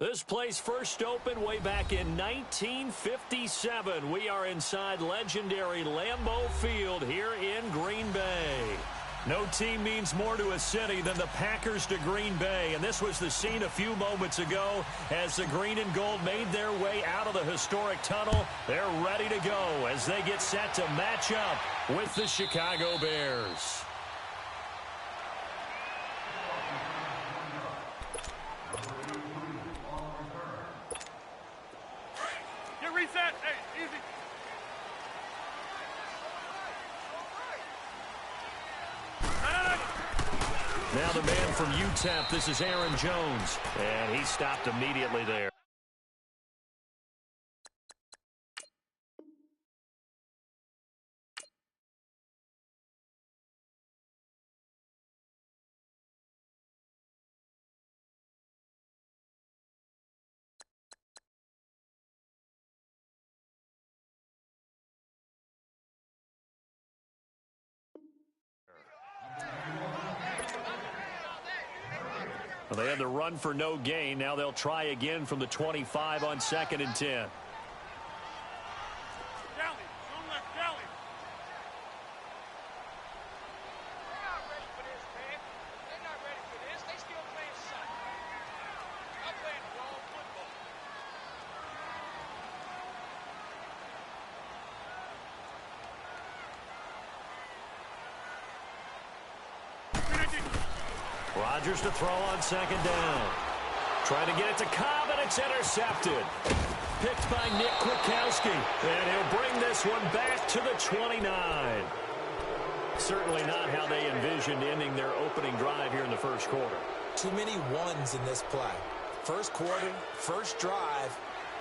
This place first opened way back in 1957. We are inside legendary Lambeau Field here in Green Bay. No team means more to a city than the Packers to Green Bay, and this was the scene a few moments ago as the green and gold made their way out of the historic tunnel. They're ready to go as they get set to match up with the Chicago Bears. Reset. Hey, easy. Now the man from UTEP, this is Aaron Jones, and he stopped immediately there. Well, they had the run for no gain. Now they'll try again from the 25 on 2nd and 10. Rodgers to throw on 2nd down. Trying to get it to Cobb, and it's intercepted. Picked by Nick Kwiatkowski. And he'll bring this one back to the 29. Certainly not how they envisioned ending their opening drive here in the first quarter. Too many ones in this play. First quarter, first drive,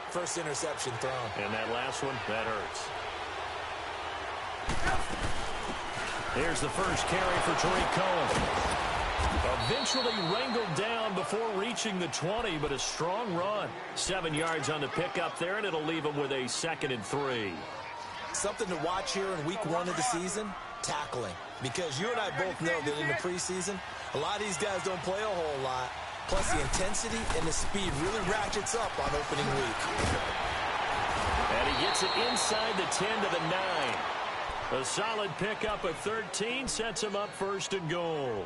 first interception thrown. And that last one, that hurts. Here's the first carry for Tariq Cohen. Eventually wrangled down before reaching the 20, but a strong run. 7 yards on the pickup there, and it'll leave him with a 2nd and 3. Something to watch here in week 1 of the season, tackling. Because you and I both know that in the preseason, a lot of these guys don't play a whole lot. Plus the intensity and the speed really ratchets up on opening week. And he gets it inside the 10 to the 9. A solid pickup of 13 sets him up 1st and goal.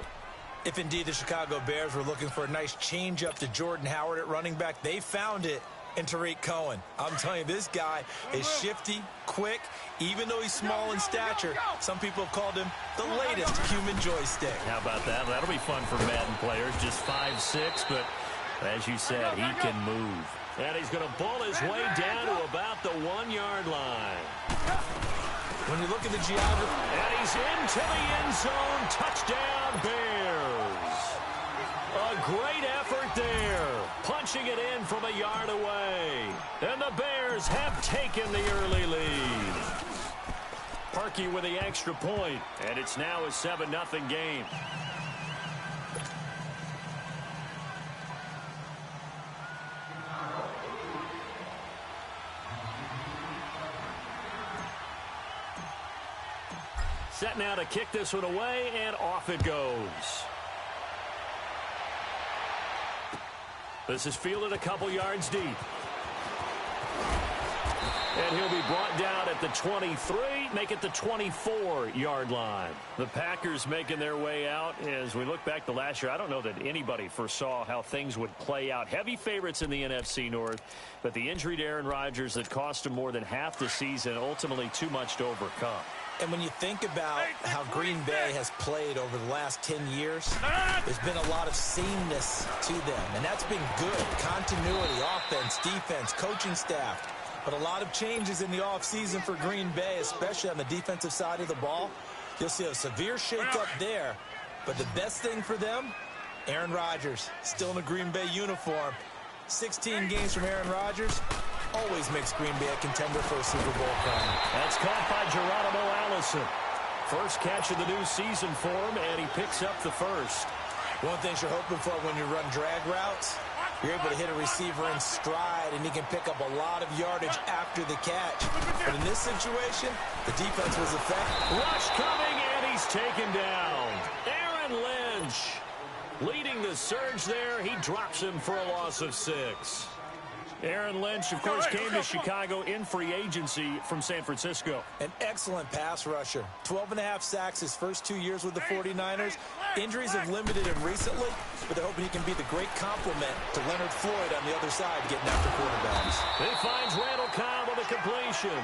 If indeed the Chicago Bears were looking for a nice change-up to Jordan Howard at running back, they found it in Tariq Cohen. I'm telling you, this guy is shifty, quick, even though he's small in stature. Some people have called him the latest human joystick. How about that? That'll be fun for Madden players. Just 5'6", but as you said, he can move. And he's going to bull his way down to about the 1-yard line. When you look at the geography. And he's into the end zone. Touchdown, Bears. A great effort there. Punching it in from a yard away. And the Bears have taken the early lead. Parkey with the extra point. And it's now a 7-0 game. Set now to kick this one away, and off it goes. This is fielded a couple yards deep. And he'll be brought down at the 23, make it the 24-yard line. The Packers making their way out. As we look back to last year, I don't know that anybody foresaw how things would play out. Heavy favorites in the NFC North, but the injury to Aaron Rodgers that cost him more than half the season, ultimately too much to overcome. And when you think about how Green Bay has played over the last 10 years, there's been a lot of sameness to them. And that's been good. Continuity, offense, defense, coaching staff. But a lot of changes in the offseason for Green Bay, especially on the defensive side of the ball. You'll see a severe shakeup there. But the best thing for them, Aaron Rodgers, still in a Green Bay uniform. 16 games from Aaron Rodgers always makes Green Bay a contender for a Super Bowl crown. That's caught by Geronimo Allison. First catch of the new season for him, and he picks up the first. One of the things you're hoping for when you run drag routes, you're able to hit a receiver in stride, and he can pick up a lot of yardage after the catch. But in this situation, the defense was effective. Rush coming, and he's taken down. Aaron Lynch. Leading the surge there, he drops him for a loss of 6. Aaron Lynch, of course, came to Chicago in free agency from San Francisco. An excellent pass rusher. 12.5 sacks his first 2 years with the 49ers. Injuries have limited him recently, but they're hoping he can be the great complement to Leonard Floyd on the other side getting after quarterbacks. He finds Randall Cobb with a completion.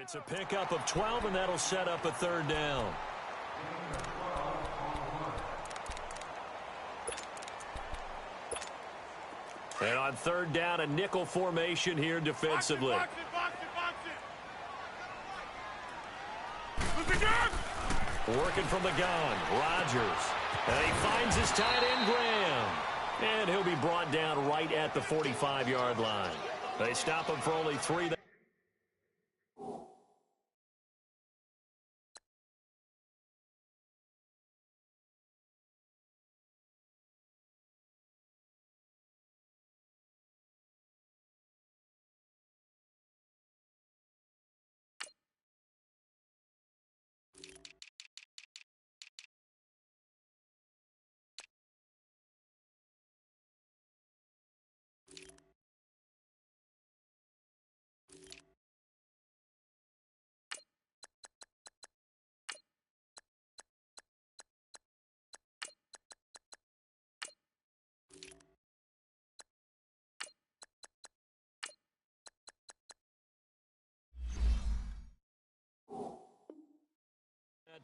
It's a pickup of 12, and that'll set up a 3rd down. And on 3rd down, a nickel formation here defensively. Box it. Working from the gun, Rodgers. And he finds his tight end, Graham. And he'll be brought down right at the 45-yard line. They stop him for only 3.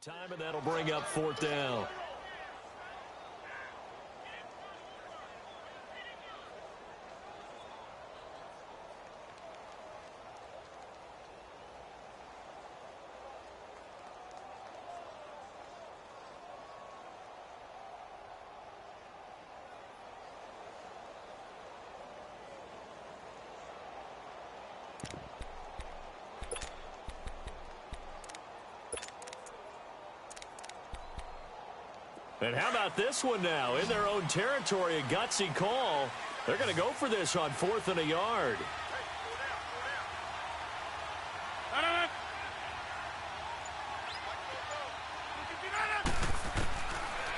Time, and that'll bring up 4th down. And how about this one now? In their own territory, a gutsy call. They're going to go for this on 4th and a yard.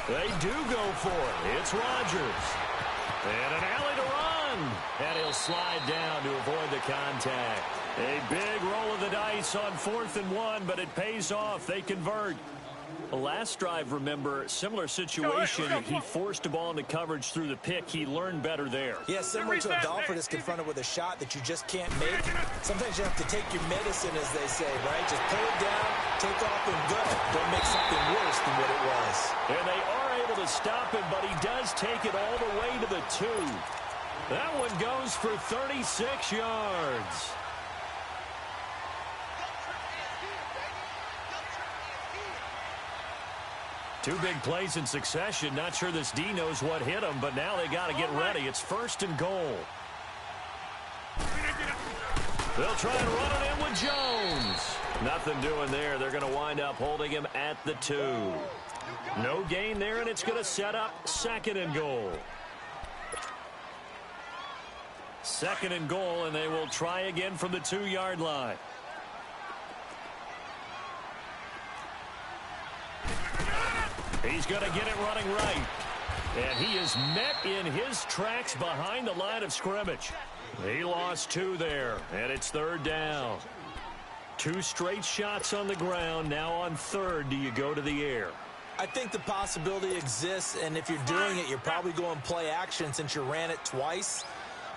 They do go for it. It's Rodgers. And an alley to run. And he'll slide down to avoid the contact. A big roll of the dice on 4th and 1, but it pays off. They convert. The last drive, remember, similar situation. He forced a ball into coverage through the pick. He learned better there. Yeah, similar to a golfer that's confronted with a shot that you just can't make. Sometimes you have to take your medicine, as they say, right? Just pull it down, take off, and go. Don't make something worse than what it was. And they are able to stop him, but he does take it all the way to the 2. That one goes for 36 yards. Two big plays in succession. Not sure this D knows what hit him, but now they got to get ready. It's 1st and goal. They'll try and run it in with Jones. Nothing doing there. They're going to wind up holding him at the 2. No gain there, and it's going to set up 2nd and goal. 2nd and goal, and they will try again from the 2-yard line. He's going to get it running right. And he is met in his tracks behind the line of scrimmage. He lost 2 there, and it's 3rd down. 2 straight shots on the ground. Now on 3rd, do you go to the air? I think the possibility exists, and if you're doing it, you're probably going play action since you ran it twice.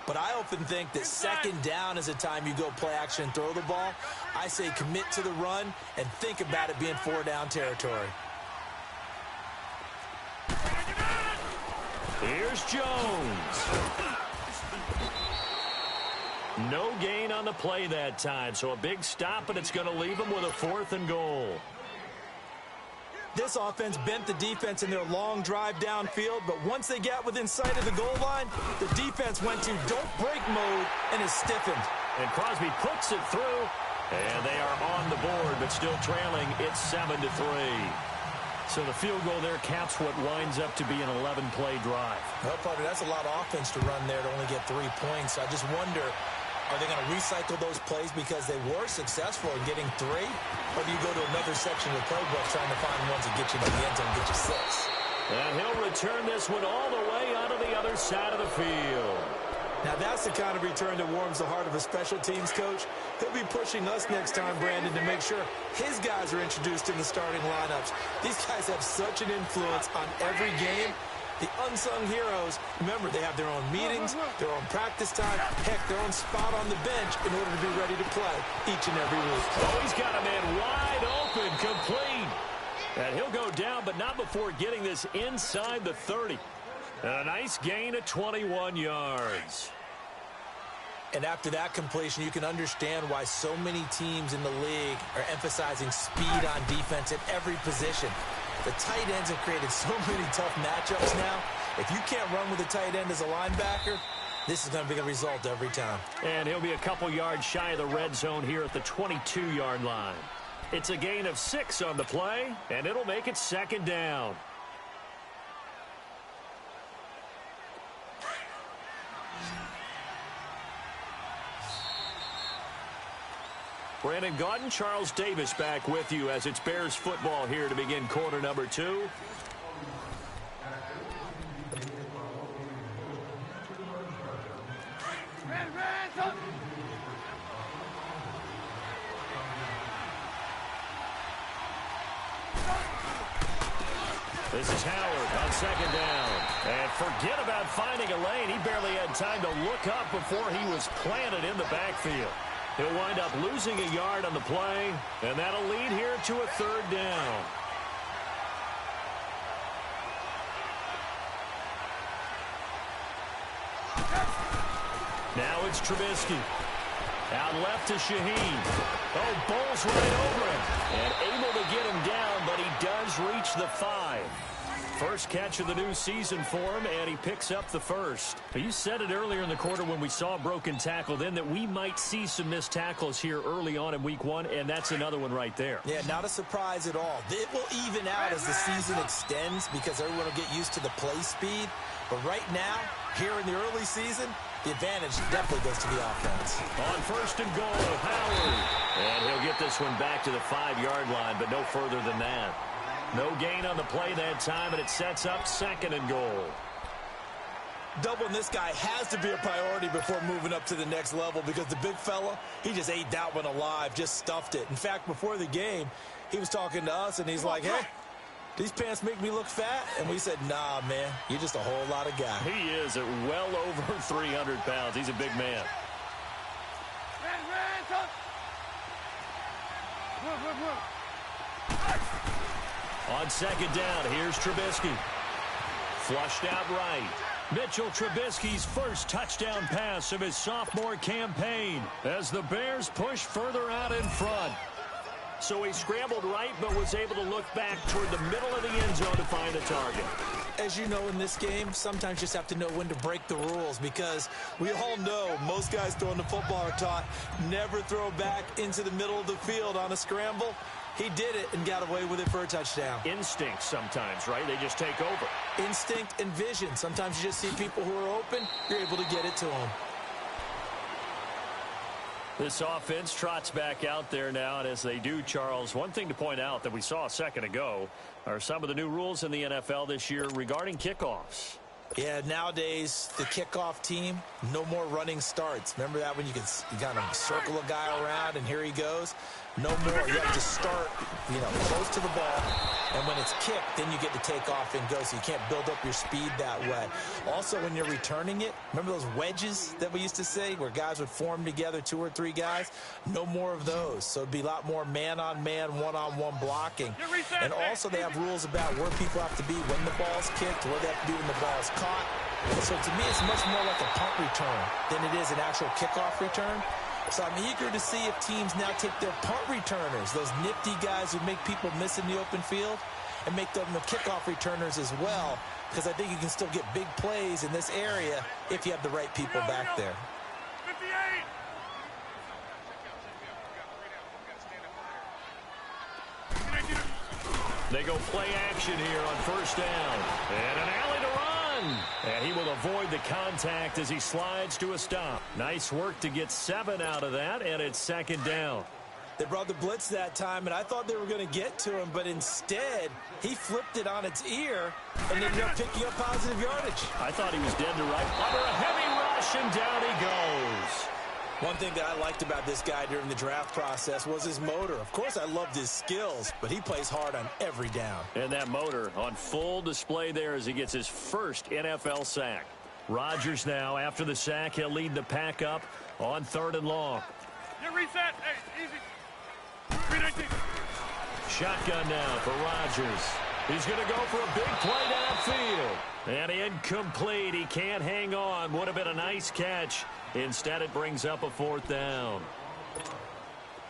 But I often think that 2nd down is a time you go play action and throw the ball. I say commit to the run and think about it being 4-down territory. Here's Jones. No gain on the play that time, so a big stop, and it's going to leave him with a 4th and goal. This offense bent the defense in their long drive downfield, but once they got within sight of the goal line, the defense went to don't break mode and is stiffened. And Crosby puts it through, and they are on the board, but still trailing. It's 7-3. So the field goal there caps what winds up to be an 11-play drive. Well, partner, that's a lot of offense to run there to only get 3 points. I just wonder, are they going to recycle those plays because they were successful in getting 3? Or do you go to another section of the playbook trying to find ones that get you to the end zone and get you 6? And he'll return this one all the way onto the other side of the field. Now, that's the kind of return that warms the heart of a special teams coach. He'll be pushing us next time, Brandon, to make sure his guys are introduced in the starting lineups. These guys have such an influence on every game. The unsung heroes, remember, they have their own meetings, their own practice time, heck, their own spot on the bench in order to be ready to play each and every week. Oh, he's got a man wide open, complete. And he'll go down, but not before getting this inside the 30. A nice gain of 21 yards. And after that completion, you can understand why so many teams in the league are emphasizing speed on defense at every position. The tight ends have created so many tough matchups now. If you can't run with a tight end as a linebacker, this is going to be the result every time. And he'll be a couple yards shy of the red zone here at the 22-yard line. It's a gain of 6 on the play, and it'll make it 2nd down. Brandon Gaudin, Charles Davis back with you as it's Bears football here to begin quarter number 2. This is Howard on 2nd down. And forget about finding a lane. He barely had time to look up before he was planted in the backfield. He'll wind up losing a yard on the play, and that'll lead here to a 3rd down. Now it's Trubisky. Out left to Shaheen. Oh, bowls right over him. And able to get him down, but he does reach the 5. First catch of the new season for him, and he picks up the 1st. You said it earlier in the quarter when we saw a broken tackle then that we might see some missed tackles here early on in week 1, and that's another one right there. Yeah, not a surprise at all. It will even out as the season extends because everyone will get used to the play speed. But right now, here in the early season, the advantage definitely goes to the offense. On 1st and goal, Howard. And he'll get this one back to the 5-yard line, but no further than that. No gain on the play that time, and it sets up 2nd and goal. Doubling this guy has to be a priority before moving up to the next level because the big fella, he just ate that one alive, just stuffed it. In fact, before the game, he was talking to us, and he's like, hey, these pants make me look fat? And we said, nah, man, you're just a whole lot of guy. He is at well over 300 pounds. He's a big man. On 2nd down, here's Trubisky. Flushed out right. Mitchell Trubisky's first touchdown pass of his sophomore campaign as the Bears push further out in front. So he scrambled right but was able to look back toward the middle of the end zone to find a target. As you know in this game, sometimes you just have to know when to break the rules because we all know most guys throwing the football are taught never throw back into the middle of the field on a scramble. He did it and got away with it for a touchdown. Instinct sometimes, right? They just take over. Instinct and vision. Sometimes you just see people who are open, you're able to get it to them. This offense trots back out there now, and as they do, Charles, one thing to point out that we saw a second ago are some of the new rules in the NFL this year regarding kickoffs. Yeah, nowadays, the kickoff team, no more running starts. Remember that when you kind of circle a guy around and here he goes? No more. You have to start, close to the ball. And when it's kicked, then you get to take off and go. So you can't build up your speed that way. Also, when you're returning it, remember those wedges that we used to say where guys would form together, 2 or 3 guys? No more of those. So it'd be a lot more man-on-man, one-on-one blocking. And also they have rules about where people have to be when the ball's kicked, where they have to be when the ball's caught. So to me, it's much more like a punt return than it is an actual kickoff return. So I'm eager to see if teams now take their punt returners, those nifty guys who make people miss in the open field, and make them the kickoff returners as well, because I think you can still get big plays in this area if you have the right people back there. 58. They go play action here on first down. And an alley to run. And he will avoid the contact as he slides to a stop. Nice work to get 7 out of that, and it's second down. They brought the blitz that time, and I thought they were going to get to him, but instead, he flipped it on its ear and ended up picking up positive yardage. I thought he was dead to right. Under a heavy rush, and down he goes. One thing that I liked about this guy during the draft process was his motor. Of course, I loved his skills, but he plays hard on every down. And that motor on full display there as he gets his first NFL sack. Rodgers now, after the sack, he'll lead the pack up on 3rd and long. You reset. Hey, easy. 319. Shotgun now for Rodgers. He's going to go for a big play downfield. And incomplete. He can't hang on. Would have been a nice catch. Instead, it brings up a 4th down.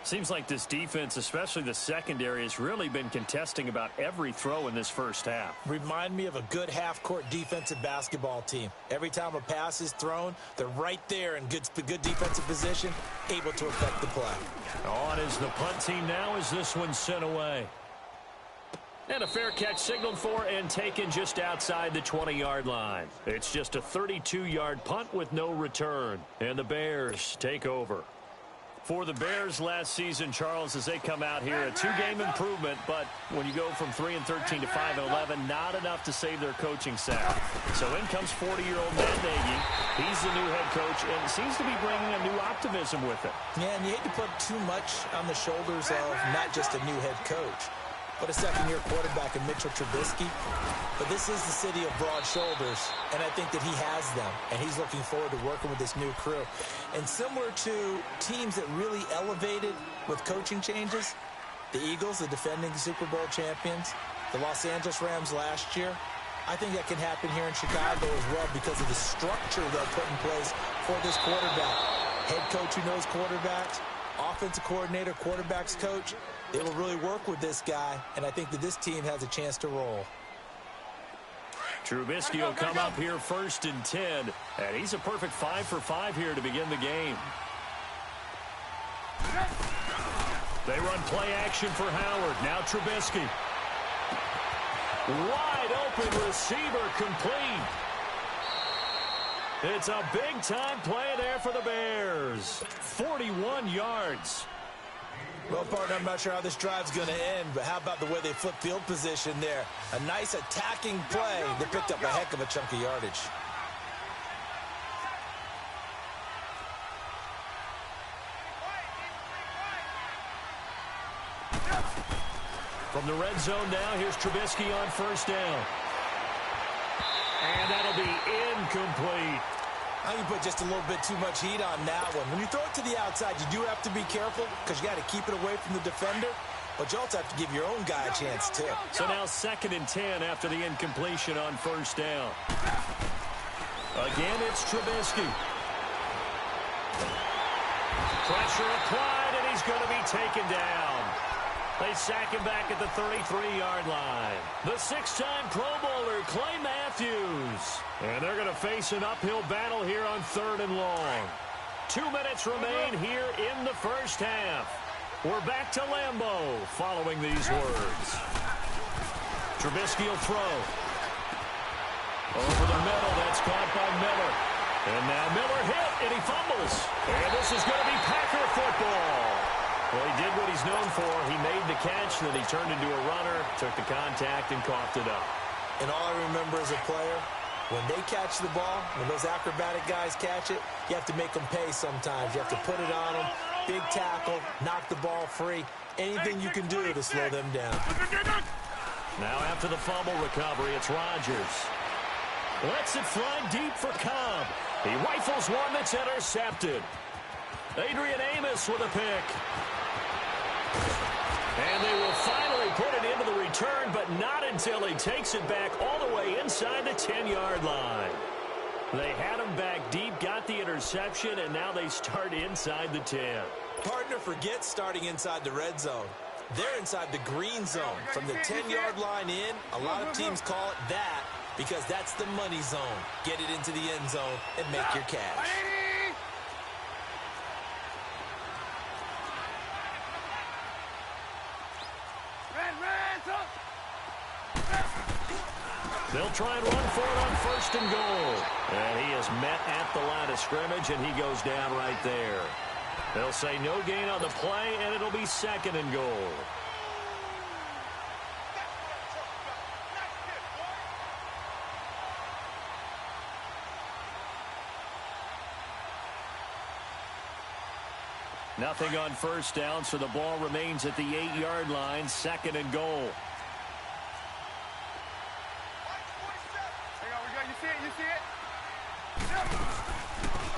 Seems like this defense, especially the secondary, has really been contesting about every throw in this first half. Remind me of a good half-court defensive basketball team. Every time a pass is thrown, they're right there in good defensive position, able to affect the play. On is the punt team now as this one's sent away. And a fair catch signaled for and taken just outside the 20-yard line. It's just a 32-yard punt with no return. And the Bears take over. For the Bears last season, Charles, as they come out here, a 2-game improvement, but when you go from 3-13 to 5-11, not enough to save their coaching staff. So in comes 40-year-old Matt Nagy. He's the new head coach and seems to be bringing a new optimism with it. Yeah, and you hate to put too much on the shoulders of not just a new head coach, but a second-year quarterback in Mitchell Trubisky. But this is the city of broad shoulders, and I think that he has them, and he's looking forward to working with this new crew. And similar to teams that really elevated with coaching changes, the Eagles, the defending Super Bowl champions, the Los Angeles Rams last year, I think that can happen here in Chicago as well because of the structure they'll put in place for this quarterback. Head coach who knows quarterbacks, offensive coordinator, quarterbacks coach, they will really work with this guy, and I think that this team has a chance to roll. Trubisky will come up here 1st and 10, and he's a perfect 5 for 5 here to begin the game. They run play action for Howard. Now Trubisky. Wide open receiver complete. It's a big-time play there for the Bears. 41 yards. Well, partner, I'm not sure how this drive's going to end, but how about the way they flip field position there? A nice attacking play that picked up a heck of a chunk of yardage. From the red zone now, here's Trubisky on 1st down. And that'll be incomplete. I think you put just a little bit too much heat on that one. When you throw it to the outside, you do have to be careful because you got to keep it away from the defender, but you also have to give your own guy a chance too. So now 2nd and 10 after the incompletion on 1st down. Again, it's Trubisky. Pressure applied, and he's going to be taken down. They sack him back at the 33-yard line. The 6-time Pro Bowler, Clay Matthews. And they're going to face an uphill battle here on 3rd and long. 2 minutes remain here in the first half. We're back to Lambeau following these words. Trubisky will throw. Over the middle, that's caught by Miller. And now Miller hit, and he fumbles. And this is going to be Packer football. Well, he did what he's known for. He made the catch, then he turned into a runner, took the contact, and coughed it up. And all I remember as a player, when they catch the ball, when those acrobatic guys catch it, you have to make them pay sometimes. You have to put it on them, big tackle, knock the ball free. Anything you can do to slow them down. Now after the fumble recovery, it's Rodgers. Lets it fly deep for Cobb. He rifles one that's intercepted. Adrian Amos with a pick. And they will finally put it into the return, but not until he takes it back all the way inside the 10-yard line. They had him back deep, got the interception, and now they start inside the 10. Partner, forget starting inside the red zone. They're inside the green zone. From the 10-yard line in, a lot of teams call it that because that's the money zone. Get it into the end zone and make your cash. They'll try and run for it on first and goal. And he is met at the line of scrimmage, and he goes down right there. They'll say no gain on the play, and it'll be second and goal. Nothing on first down, so the ball remains at the 8-yard line, second and goal.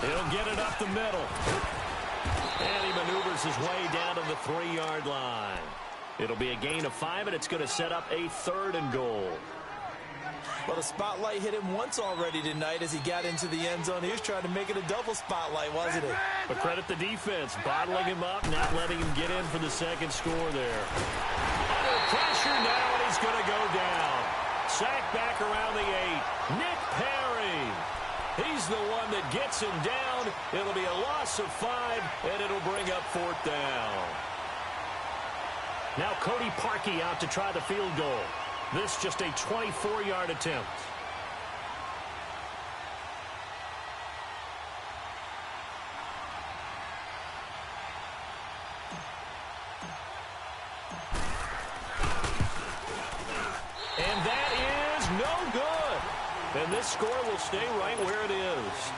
He'll get it up the middle. And he maneuvers his way down to the 3-yard line. It'll be a gain of 5, and it's going to set up a third and goal. Well, the spotlight hit him once already tonight as he got into the end zone. He was trying to make it a double spotlight, wasn't it? But credit the defense, bottling him up, not letting him get in for the second score there. Under pressure now, and he's going to go down. Sacked back around the 8. Nick Perry. He's the one that gets him down. It'll be a loss of 5, and it'll bring up fourth down. Now Cody Parkey out to try the field goal. This just a 24-yard attempt. And that is no good. And this score will stay right where it is.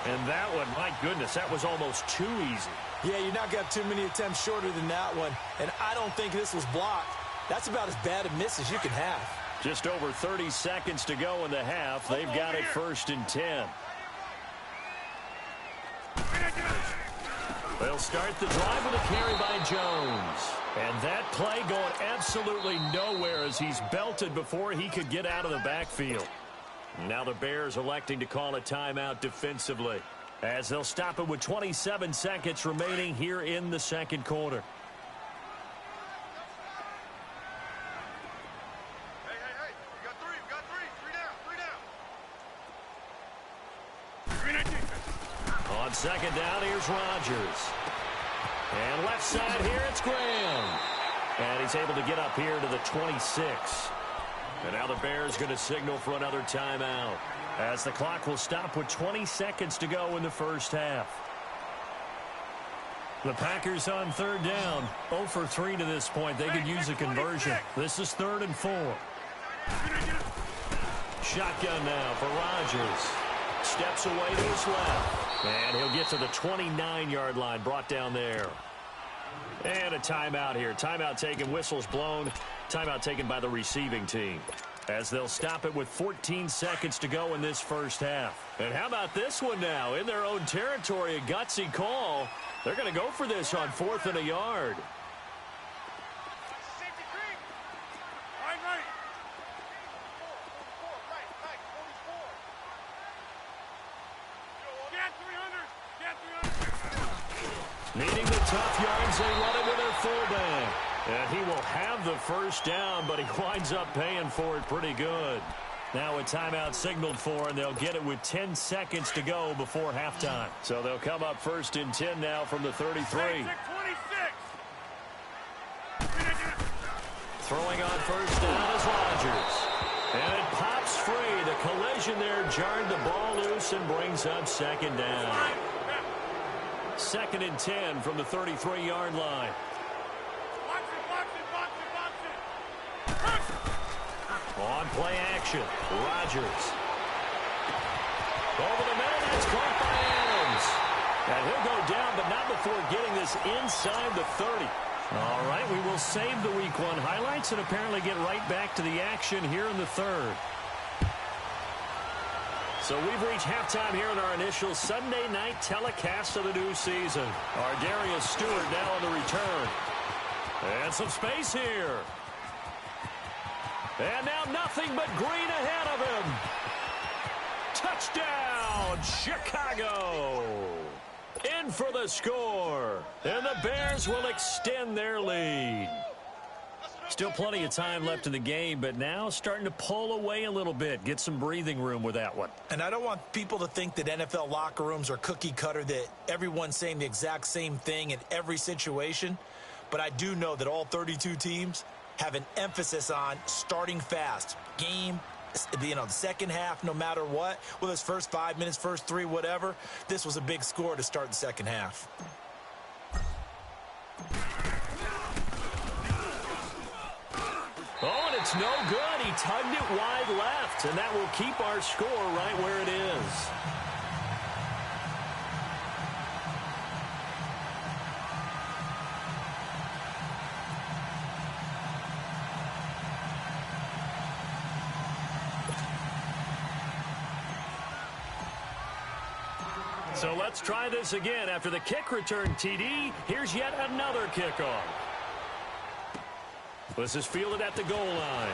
And that one, my goodness, that was almost too easy. Yeah, you not got too many attempts shorter than that one. And I don't think this was blocked. That's about as bad a miss as you can have. Just over 30 seconds to go in the half. They've got it first and 10. They'll start the drive with a carry by Jones. And that play going absolutely nowhere as he's belted before he could get out of the backfield. Now the Bears electing to call a timeout defensively, as they'll stop it with 27 seconds remaining here in the second quarter. On second down, here's Rodgers. And left side here, it's Graham. And he's able to get up here to the 26. And now the Bears going to signal for another timeout, as the clock will stop with 20 seconds to go in the first half. The Packers on third down, 0 for 3 to this point. They could use a conversion. This is 3rd and 4. Shotgun now for Rodgers. Steps away to his left. And he'll get to the 29-yard line, brought down there. And a timeout here. Timeout taken, whistles blown. Timeout taken by the receiving team, as they'll stop it with 14 seconds to go in this first half. And how about this one now? In their own territory, a gutsy call. They're going to go for this on 4th and a yard. Needing the tough yards, they run it with their fullback. And he will have the first down, but he winds up paying for it pretty good. Now a timeout signaled for, and they'll get it with 10 seconds to go before halftime. So they'll come up first and 10 now from the 33. Throwing on first down is Rodgers. And it pops free. The collision there jarred the ball loose and brings up second down. 2nd and 10 from the 33-yard line. On play action, Rodgers. Over the middle, that's caught by Adams. And he'll go down, but not before getting this inside the 30. All right, we will save the Week 1 highlights and apparently get right back to the action here in the third. So we've reached halftime here in our initial Sunday night telecast of the new season. Our Darius Stewart now on the return. And some space here. And now nothing but green ahead of him. Touchdown, Chicago. In for the score. And the Bears will extend their lead. Still plenty of time left in the game, but now starting to pull away a little bit. Get some breathing room with that one. And I don't want people to think that NFL locker rooms are cookie cutter, that everyone's saying the exact same thing in every situation. But I do know that all 32 teams have an emphasis on starting fast. Game, the second half, no matter what. Whether it's first 5 minutes, first 3, whatever. This was a big score to start the second half. Oh, and it's no good. He tugged it wide left, and that will keep our score right where it is. So let's try this again. After the kick return TD, here's yet another kickoff. This is fielded at the goal line.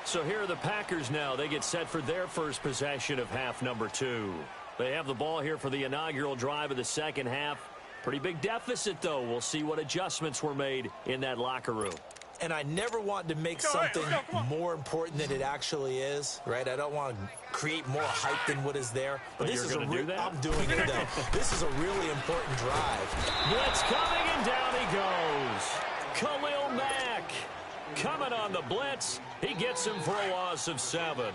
So here are the Packers now. They get set for their first possession of half number 2. They have the ball here for the inaugural drive of the second half. Pretty big deficit, though. We'll see what adjustments were made in that locker room. And I never want to make something more important than it actually is, right? I don't want to create more hype than what is there. But this is a do that? I'm doing it, though. This is a really important drive. Blitz coming, and down he goes. Khalil Mack coming on the blitz. He gets him for a loss of 7.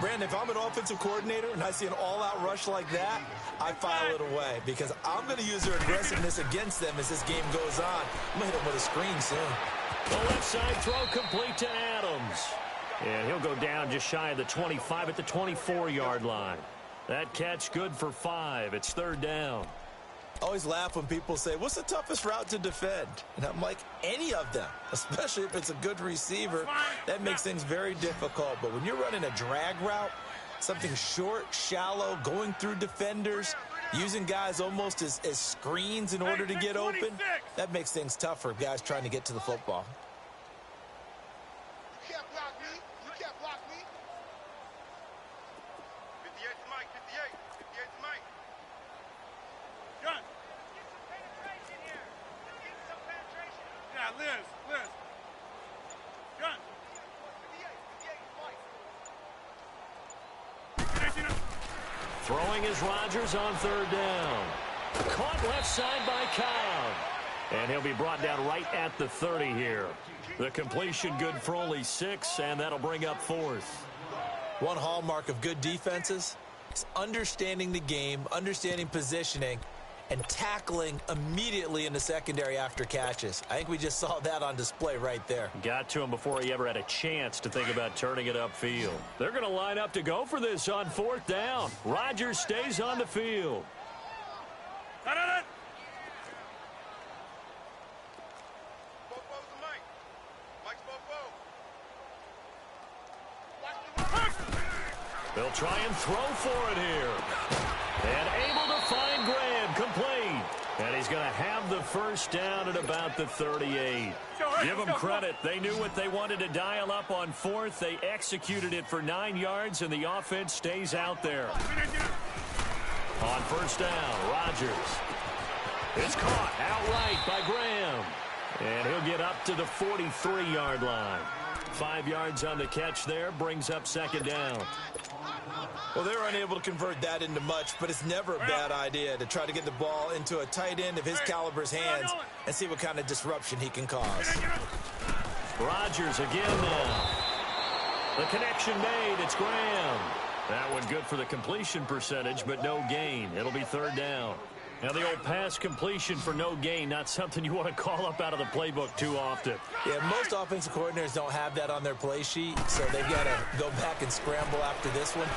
Brandon, if I'm an offensive coordinator and I see an all-out rush like that, I file it away because I'm going to use their aggressiveness against them as this game goes on. I'm going to hit them with a screen soon. The left side throw complete to Adams. And he'll go down just shy of the 25 at the 24-yard line. That catch good for 5. It's third down. I always laugh when people say, what's the toughest route to defend? And I'm like, any of them, especially if it's a good receiver. That makes things very difficult. But when you're running a drag route, something short, shallow, going through defenders, using guys almost as screens in order to get open, that makes things tough for guys trying to get to the football. You can't block me. You can't block me. 58 to Mike. 58. 58 to Mike. Gun. Get some penetration here. Get some penetration. Yeah, Liz. Gun. 58 to Mike. Throwing is Rodgers on third down. Caught left side by Cobb. And he'll be brought down right at the 30 here. The completion good for only 6, and that'll bring up 4th. One hallmark of good defenses is understanding the game, understanding positioning, and tackling immediately in the secondary after catches. I think we just saw that on display right there. Got to him before he ever had a chance to think about turning it upfield. They're going to line up to go for this on 4th down. Rodgers stays on the field. They'll try and throw for it here. And able to find Graham, complete. And he's going to have the first down at about the 38. Give them credit. They knew what they wanted to dial up on 4th. They executed it for 9 yards, and the offense stays out there. On first down, Rodgers. It's caught outright by Graham. And he'll get up to the 43-yard line. 5 yards on the catch there, brings up second down. Well, they were unable to convert that into much, but it's never a bad idea to try to get the ball into a tight end of his caliber's hands and see what kind of disruption he can cause. Rodgers again now. The connection made. It's Graham. That one good for the completion percentage, but no gain. It'll be third down. Now, the old pass completion for no gain, not something you want to call up out of the playbook too often. Yeah, most offensive coordinators don't have that on their play sheet, so they've got to go back and scramble after this one.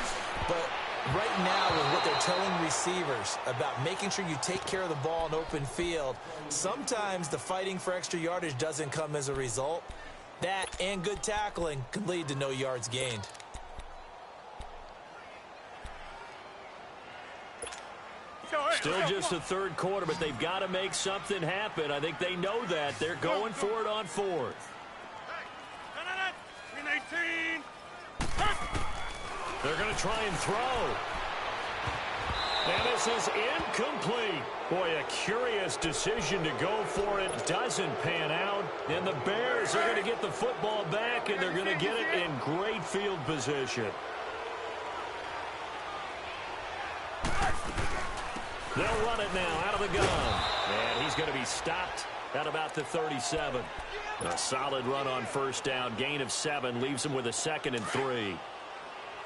But right now, with what they're telling receivers about making sure you take care of the ball in open field, sometimes the fighting for extra yardage doesn't come as a result. That and good tackling can lead to no yards gained. Still just the third quarter, but they've got to make something happen. I think they know that. They're going for it on 4th. They're going to try and throw. And this is incomplete. Boy, a curious decision to go for it. Doesn't pan out. And the Bears are going to get the football back, and they're going to get it in great field position. They'll run it now out of the gun. And he's going to be stopped at about the 37. A solid run on first down. Gain of 7 leaves him with a 2nd and 3.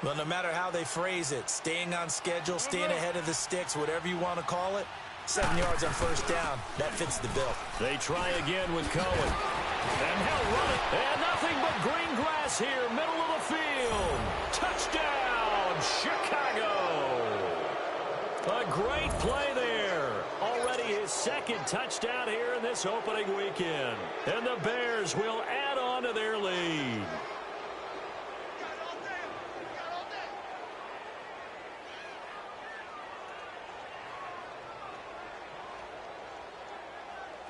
Well, no matter how they phrase it, staying on schedule, staying ahead of the sticks, whatever you want to call it, 7 yards on first down, that fits the bill. They try again with Cohen. And he'll run it. And nothing but green grass here, middle of the field. Touchdown, Chicago. A great play there. Already his 2nd touchdown here in this opening weekend. And the Bears will add on to their lead.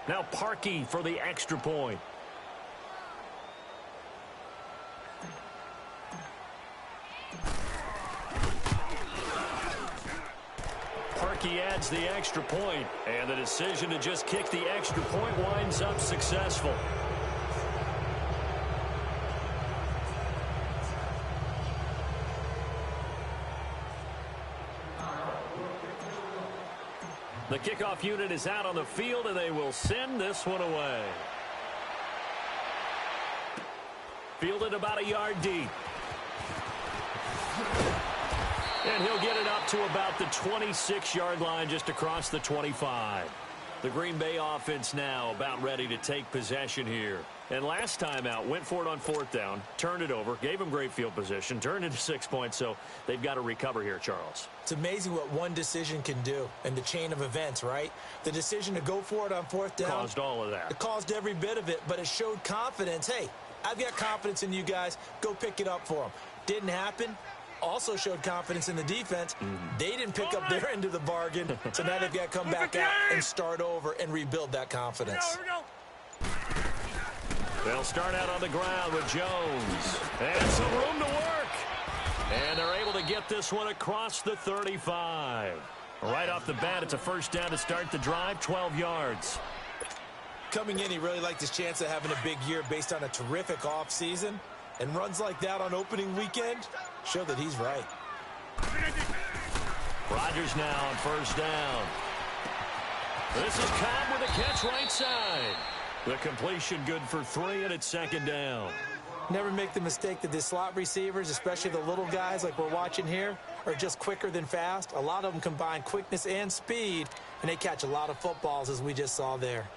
Now Parkey for the extra point. Parkey adds the extra point, and the decision to just kick the extra point winds up successful. The kickoff unit is out on the field, and they will send this one away. Fielded about a yard deep. And he'll get it up to about the 26-yard line, just across the 25. The Green Bay offense now about ready to take possession here. And last time out, went for it on 4th down, turned it over, gave them great field position, turned into 6 points, so they've got to recover here, Charles. It's amazing what one decision can do in the chain of events, right? The decision to go for it on 4th down. Caused all of that. It caused every bit of it, but it showed confidence. Hey, I've got confidence in you guys. Go pick it up for them. Didn't happen. Also showed confidence in the defense. They didn't pick up their end of the bargain, so now they've got to come back out and start over and rebuild that confidence. Here we go. They'll start out on the ground with Jones. And some room to work. And they're able to get this one across the 35. Right off the bat, it's a first down to start the drive, 12 yards. Coming in, he really liked his chance of having a big year based on a terrific offseason. And runs like that on opening weekend show that he's right. Rodgers now on first down. This is Cobb with a catch right side. The completion good for 3, and it's 2nd down. Never make the mistake that the slot receivers, especially the little guys like we're watching here, are just quicker than fast. A lot of them combine quickness and speed, and they catch a lot of footballs, as we just saw there.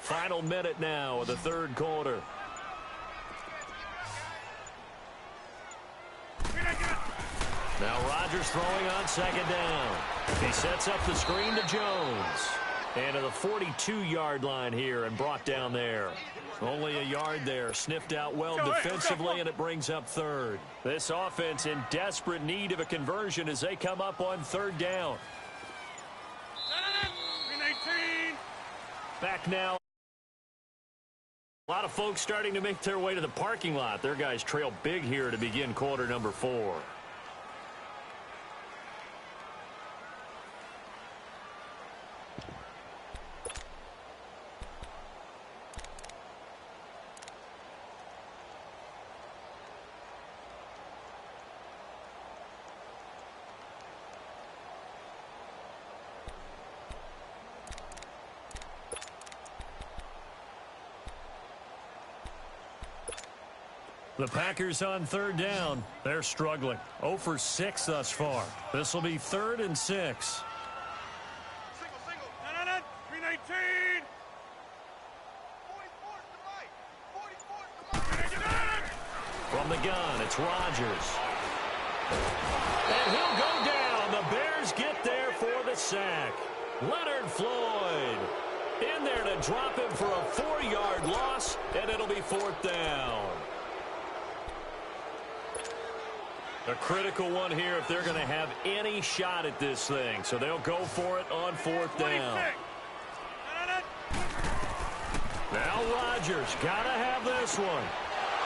Final minute now of the 3rd quarter. Now Rodgers throwing on 2nd down. He sets up the screen to Jones. And to the 42-yard line here and brought down there. Only a yard there. Sniffed out well defensively, and it brings up 3rd. This offense in desperate need of a conversion as they come up on 3rd down. Back now. A lot of folks starting to make their way to the parking lot. Their guys trail big here to begin quarter number 4. The Packers on 3rd down. They're struggling. 0 for 6 thus far. This will be 3rd and 6. Single. No. 319. 44 to the right. From the gun, it's Rodgers. And he'll go down. The Bears get there for the sack. Leonard Floyd in there to drop him for a 4-yard loss, and it'll be 4th down. A critical one here if they're going to have any shot at this thing. So they'll go for it on 4th down. Now Rodgers got to have this one.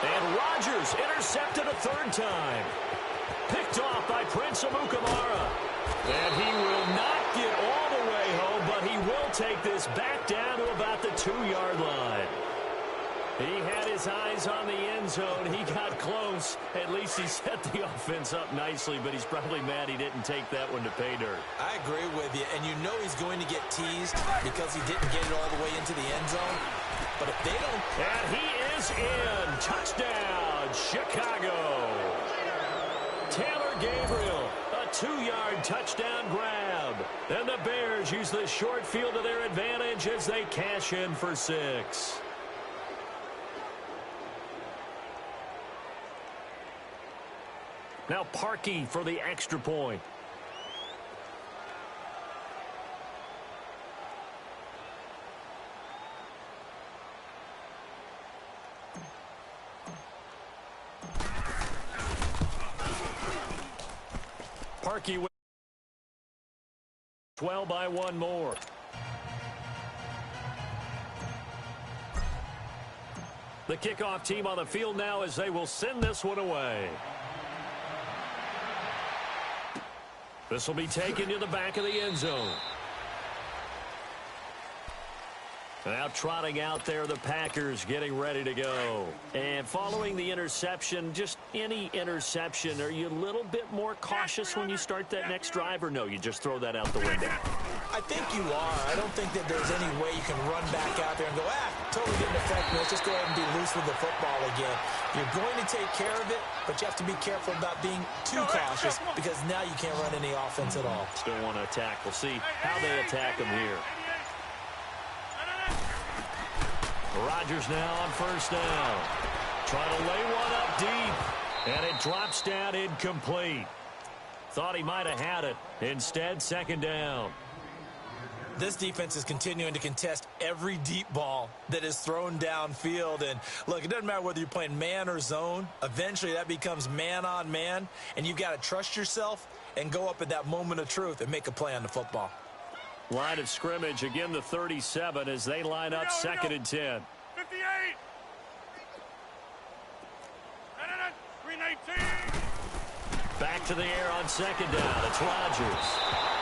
And Rodgers intercepted a third time. Picked off by Prince Amukamara. And he will not get all the way home, but he will take this back down to about the 2-yard line. He had his eyes on the end zone. He got close. At least he set the offense up nicely, but he's probably mad he didn't take that one to pay dirt. I agree with you, and you know he's going to get teased because he didn't get it all the way into the end zone. But if they don't... And he is in. Touchdown, Chicago. Taylor Gabriel, a 2-yard touchdown grab. And the Bears use the short field to their advantage as they cash in for 6. Now Parkey for the extra point. Parkey with 12 by 1 more. The kickoff team on the field now as they will send this one away. This will be taken to the back of the end zone. Now trotting out there, the Packers getting ready to go. And following the interception, just any interception, are you a little bit more cautious when you start that next drive, or no, you just throw that out the window? I think you are. I don't think that there's any way you can run back out there and go, totally didn't affect me. Let's just go ahead and be loose with the football again. You're going to take care of it, but you have to be careful about being too cautious because now you can't run any offense at all. Still want to attack. We'll see how they attack them here. Rodgers now on first down. Trying to lay one up deep, and it drops down incomplete. Thought he might have had it. Instead, second down. This defense is continuing to contest every deep ball that is thrown downfield. And, look, it doesn't matter whether you're playing man or zone. Eventually, that becomes man on man, and you've got to trust yourself and go up at that moment of truth and make a play on the football. Line of scrimmage, again the 37 as they line up second and 10. 58. 319. Back to the air on second down. It's Rodgers.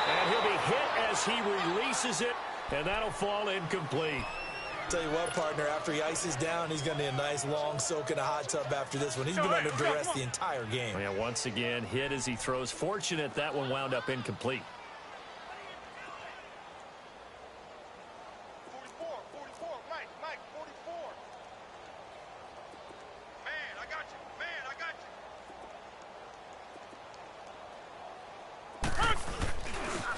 And he'll be hit as he releases it, and that'll fall incomplete. Tell you what, partner, after he ices down, he's going to need a nice long soak in a hot tub after this one. He's been under duress the entire game. Yeah, once again, hit as he throws. Fortunate that one wound up incomplete. 44, Mike, 44. Man, I got you.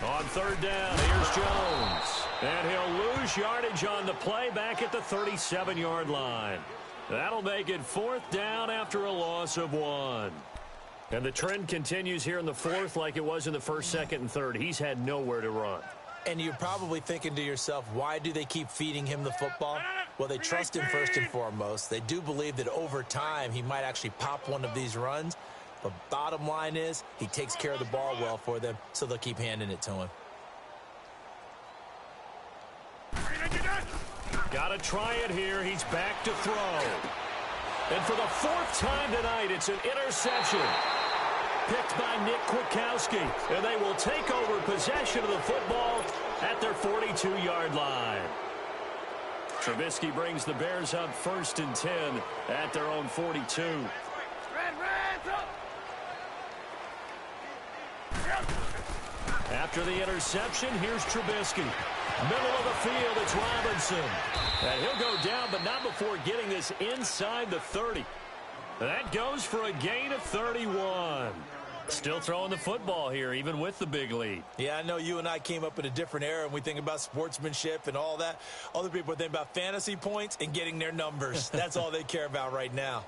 On third down, here's Jones. And he'll lose yardage on the play back at the 37-yard line. That'll make it fourth down after a loss of 1. And the trend continues here in the fourth like it was in the first, second, and third. He's had nowhere to run. And you're probably thinking to yourself, why do they keep feeding him the football? Well, they trust him first and foremost. They do believe that over time he might actually pop one of these runs. But bottom line is he takes care of the ball well for them, so they'll keep handing it to him. Got to try it here. He's back to throw. And for the fourth time tonight, it's an interception. Picked by Nick Kwiatkowski. And they will take over possession of the football at their 42-yard line. Trubisky brings the Bears up first and 10 at their own 42. After the interception, here's Trubisky. Middle of the field, it's Robinson. And he'll go down, but not before getting this inside the 30. That goes for a gain of 31. Still throwing the football here, even with the big lead. Yeah, I know you and I came up in a different era, and we think about sportsmanship and all that. Other people think about fantasy points and getting their numbers. That's all they care about right now.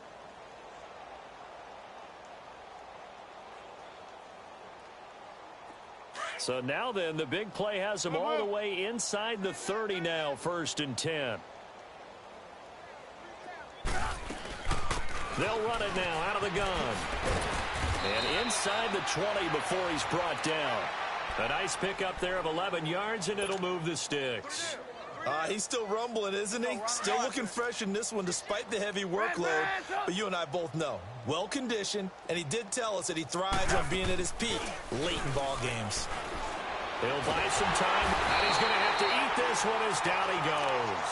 So now then, the big play has them all the way inside the 30 now, first and 10. They'll run it now out of the gun. And inside the 20 before he's brought down. A nice pickup there of 11 yards, and it'll move the sticks. He's still rumbling, isn't he? Still looking fresh in this one despite the heavy workload. But you and I both know, well-conditioned, and he did tell us that he thrives on being at his peak late in ball games. He'll buy some time, and he's going to have to eat this one as down he goes.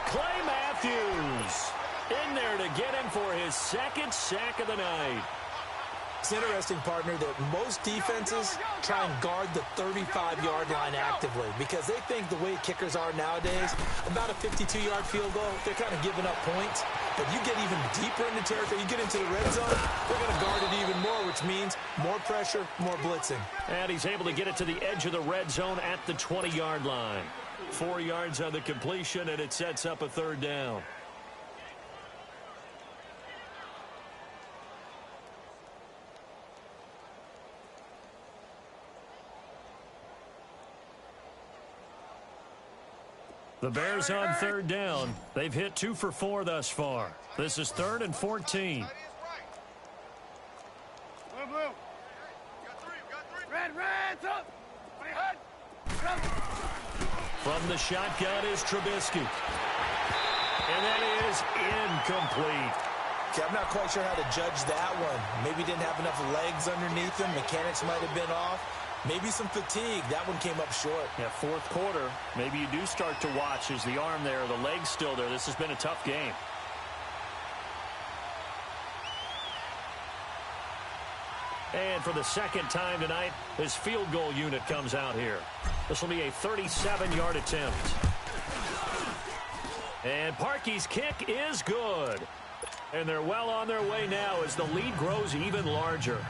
Clay Matthews in there to get him for his second sack of the night. It's interesting, partner, that most defenses try and guard the 35-yard line actively because they think the way kickers are nowadays, about a 52-yard field goal, they're kind of giving up points. But you get even deeper into territory, you get into the red zone, they're going to guard it even more, which means more pressure, more blitzing. And he's able to get it to the edge of the red zone at the 20-yard line. 4 yards on the completion, and it sets up a third down. The Bears on third down. They've hit 2 for 4 thus far. This is 3rd and 14. Blue. Got three. Red, up. From the shotgun is Trubisky. And that is incomplete. Okay, I'm not quite sure how to judge that one. Maybe didn't have enough legs underneath him. Mechanics might have been off. Maybe some fatigue. That one came up short. Yeah, fourth quarter. Maybe you do start to watch. Is the arm there, the leg's still there? This has been a tough game. And for the second time tonight, his field goal unit comes out here. This will be a 37-yard attempt. And Parkey's kick is good. And they're well on their way now as the lead grows even larger.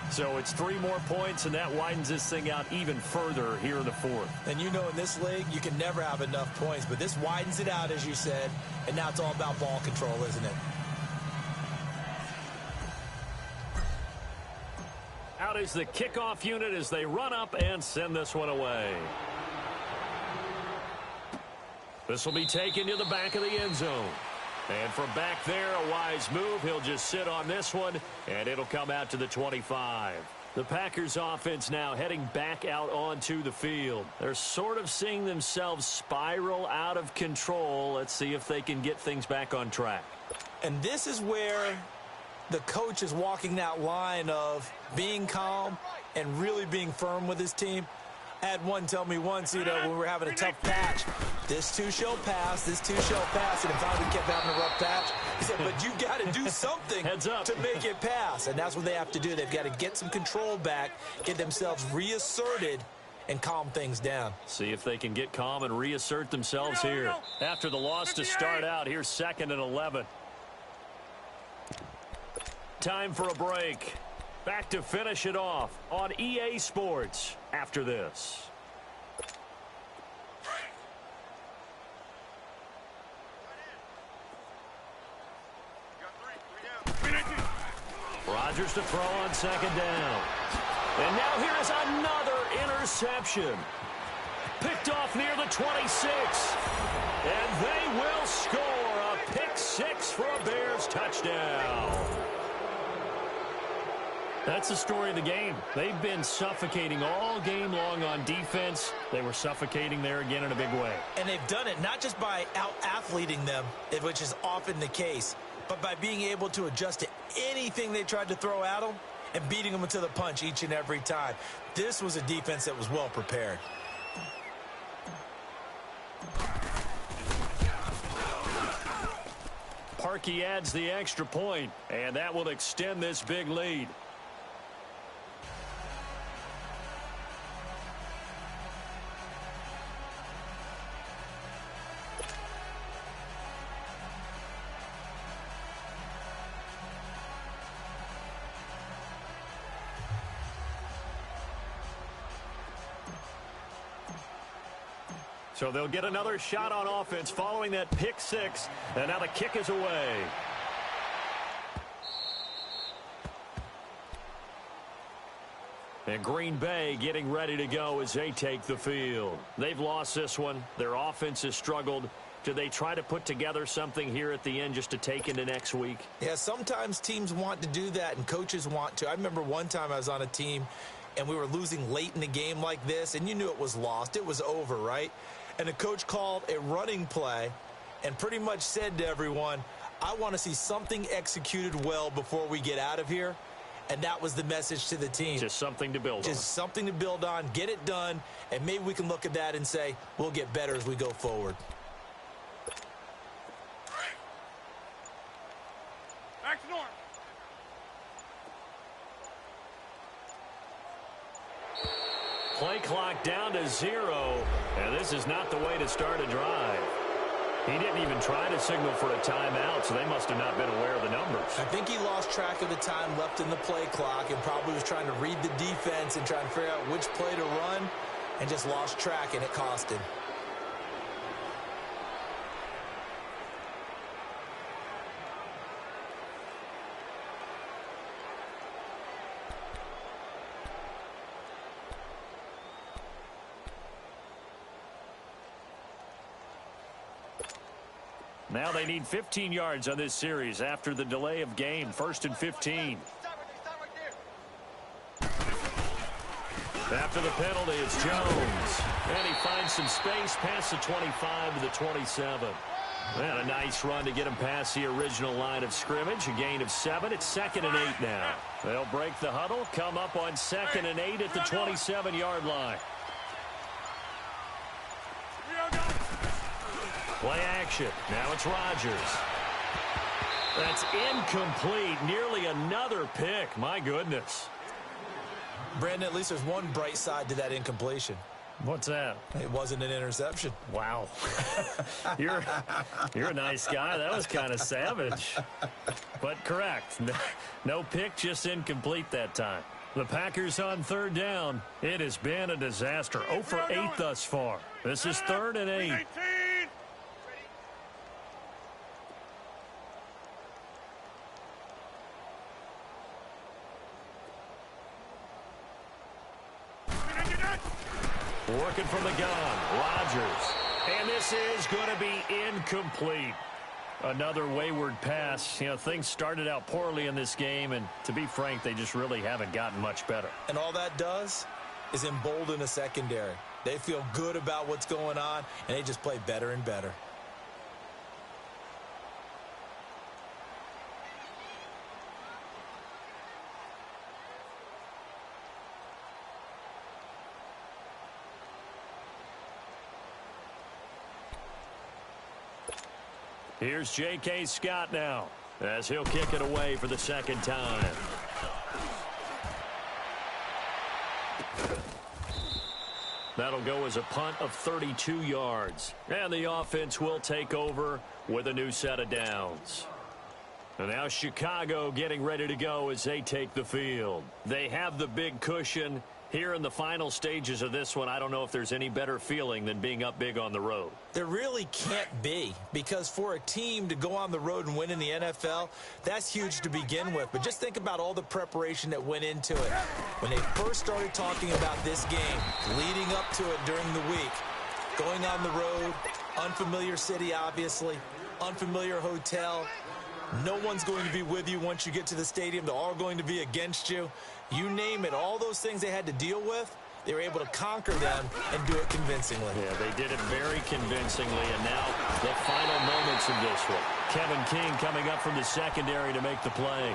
So it's 3 more points, and that widens this thing out even further here in the fourth. And you know in this league, you can never have enough points, but this widens it out, as you said, and now it's all about ball control, isn't it? Out is the kickoff unit as they run up and send this one away. This will be taken to the back of the end zone. And from back there, a wise move. He'll just sit on this one, and it'll come out to the 25. The Packers offense now heading back out onto the field. They're sort of seeing themselves spiral out of control. Let's see if they can get things back on track. And this is where the coach is walking that line of being calm and really being firm with his team. I had one tell me once, when we were having a tough patch, this too shall pass, this too shall pass. And if I kept having a rough patch, he said, but you got to do something to make it pass. And that's what they have to do. They've got to get some control back, get themselves reasserted, and calm things down. See if they can get calm and reassert themselves here. After the loss to start out, here's 2nd and 11. Time for a break. Back to finish it off on EA Sports after this. Rodgers to throw on 2nd down. And now here is another interception. Picked off near the 26. And they will score a pick 6 for a Bears touchdown. That's the story of the game. They've been suffocating all game long on defense. They were suffocating there again in a big way. And they've done it not just by out-athleting them, which is often the case, but by being able to adjust to anything they tried to throw at them and beating them to the punch each and every time. This was a defense that was well prepared. Parkey adds the extra point, and that will extend this big lead. So they'll get another shot on offense following that pick 6, and now the kick is away. And Green Bay getting ready to go as they take the field. They've lost this one. Their offense has struggled. Do they try to put together something here at the end just to take into next week? Yeah, sometimes teams want to do that and coaches want to. I remember one time I was on a team and we were losing late in the game like this, and you knew it was lost. It was over, right? and the coach called a running play and pretty much said to everyone, I want to see something executed well before we get out of here. And that was the message to the team. Just something to build on. Just something to build on, get it done, and maybe we can look at that and say, we'll get better as we go forward. Back to norm. Play clock down to 0, and this is not the way to start a drive. He didn't even try to signal for a timeout, so they must have not been aware of the numbers. I think he lost track of the time left in the play clock and probably was trying to read the defense and trying to figure out which play to run and just lost track, and it cost him. Now they need 15 yards on this series after the delay of game. 1st and 15. After the penalty, it's Jones. And he finds some space past the 25 to the 27. And a nice run to get him past the original line of scrimmage. A gain of 7. It's 2nd and 8 now. They'll break the huddle, come up on 2nd and 8 at the 27-yard line. Play action. Now it's Rodgers. That's incomplete. Nearly another pick. My goodness. Brandon, at least there's one bright side to that incompletion. What's that? It wasn't an interception. Wow. You're a nice guy. That was kind of savage. But correct. No pick, just incomplete that time. The Packers on 3rd down. It has been a disaster. 0 for 8 thus far. This is 3rd and 8. Working from the gun, Rodgers. And this is going to be incomplete. Another wayward pass. You know, things started out poorly in this game, and to be frank, they just really haven't gotten much better. And all that does is embolden a secondary. They feel good about what's going on, and they just play better and better. Here's J.K. Scott now as he'll kick it away for the 2nd time. That'll go as a punt of 32 yards. And the offense will take over with a new set of downs. And now Chicago getting ready to go as they take the field. They have the big cushion. Here in the final stages of this one, I don't know if there's any better feeling than being up big on the road. There really can't be, because for a team to go on the road and win in the NFL, that's huge to begin with. But just think about all the preparation that went into it. When they first started talking about this game, leading up to it during the week, going on the road, unfamiliar city, obviously, unfamiliar hotel. No one's going to be with you once you get to the stadium. They're all going to be against you. You name it, all those things they had to deal with, they were able to conquer them and do it convincingly. Yeah, they did it very convincingly, and now the final moments of this one. Kevin King coming up from the secondary to make the play.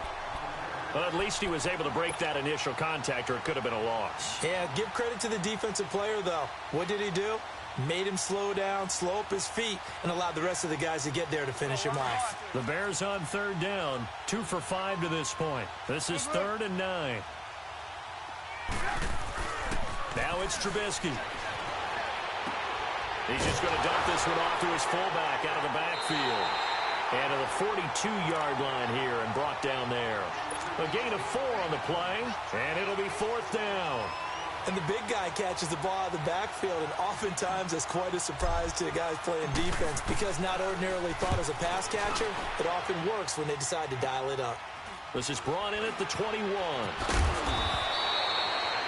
Well, at least he was able to break that initial contact, or it could have been a loss. Yeah, give credit to the defensive player, though. What did he do? Made him slow down, slow up his feet, and allowed the rest of the guys to get there to finish him off. The Bears on 3rd down, 2 for 5 to this point. This is 3rd and 9. Now it's Trubisky. He's just going to dump this one off to his fullback out of the backfield. And to the 42-yard line here and brought down there. A gain of 4 on the play, and it'll be 4th down. And the big guy catches the ball out of the backfield, and oftentimes that's quite a surprise to the guys playing defense, because not ordinarily thought as a pass catcher, it often works when they decide to dial it up. This is brought in at the 21.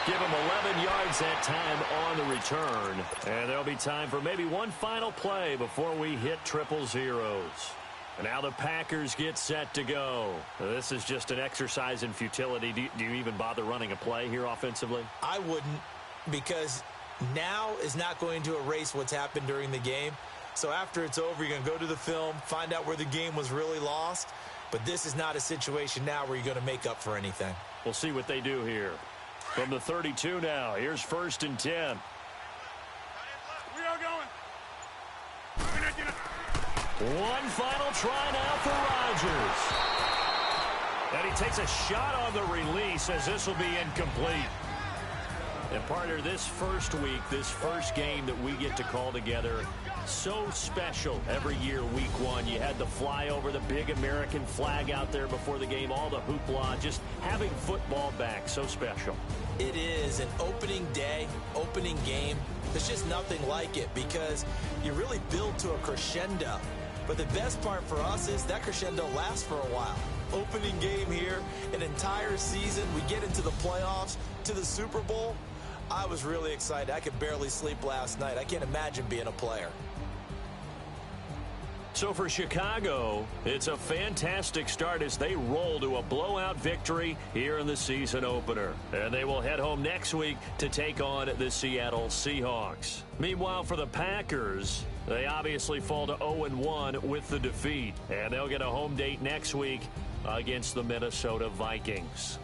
Give him 11 yards that time on the return. And there'll be time for maybe one final play before we hit triple zeros. And now the Packers get set to go. This is just an exercise in futility. Do you even bother running a play here offensively? I wouldn't, because now is not going to erase what's happened during the game. So after it's over, you're going to go to the film, find out where the game was really lost. But this is not a situation now where you're going to make up for anything. We'll see what they do here. From the 32 now, here's 1st and 10. We are going. One final try now for Rodgers. And he takes a shot on the release as this will be incomplete. And partner, this first week, this first game that we get to call together, so special every year, week 1. You had the flyover, the big American flag out there before the game, all the hoopla, just having football back, so special. It is an opening day, opening game. There's just nothing like it because you really build to a crescendo. But the best part for us is that crescendo lasts for a while. Opening game here, an entire season, we get into the playoffs, to the Super Bowl. I was really excited. I could barely sleep last night. I can't imagine being a player. So for Chicago, it's a fantastic start as they roll to a blowout victory here in the season opener. And they will head home next week to take on the Seattle Seahawks. Meanwhile, for the Packers, they obviously fall to 0-1 with the defeat. And they'll get a home date next week against the Minnesota Vikings.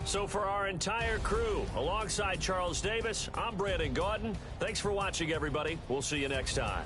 So for our entire crew, alongside Charles Davis, I'm Brandon Gaudin. Thanks for watching, everybody. We'll see you next time.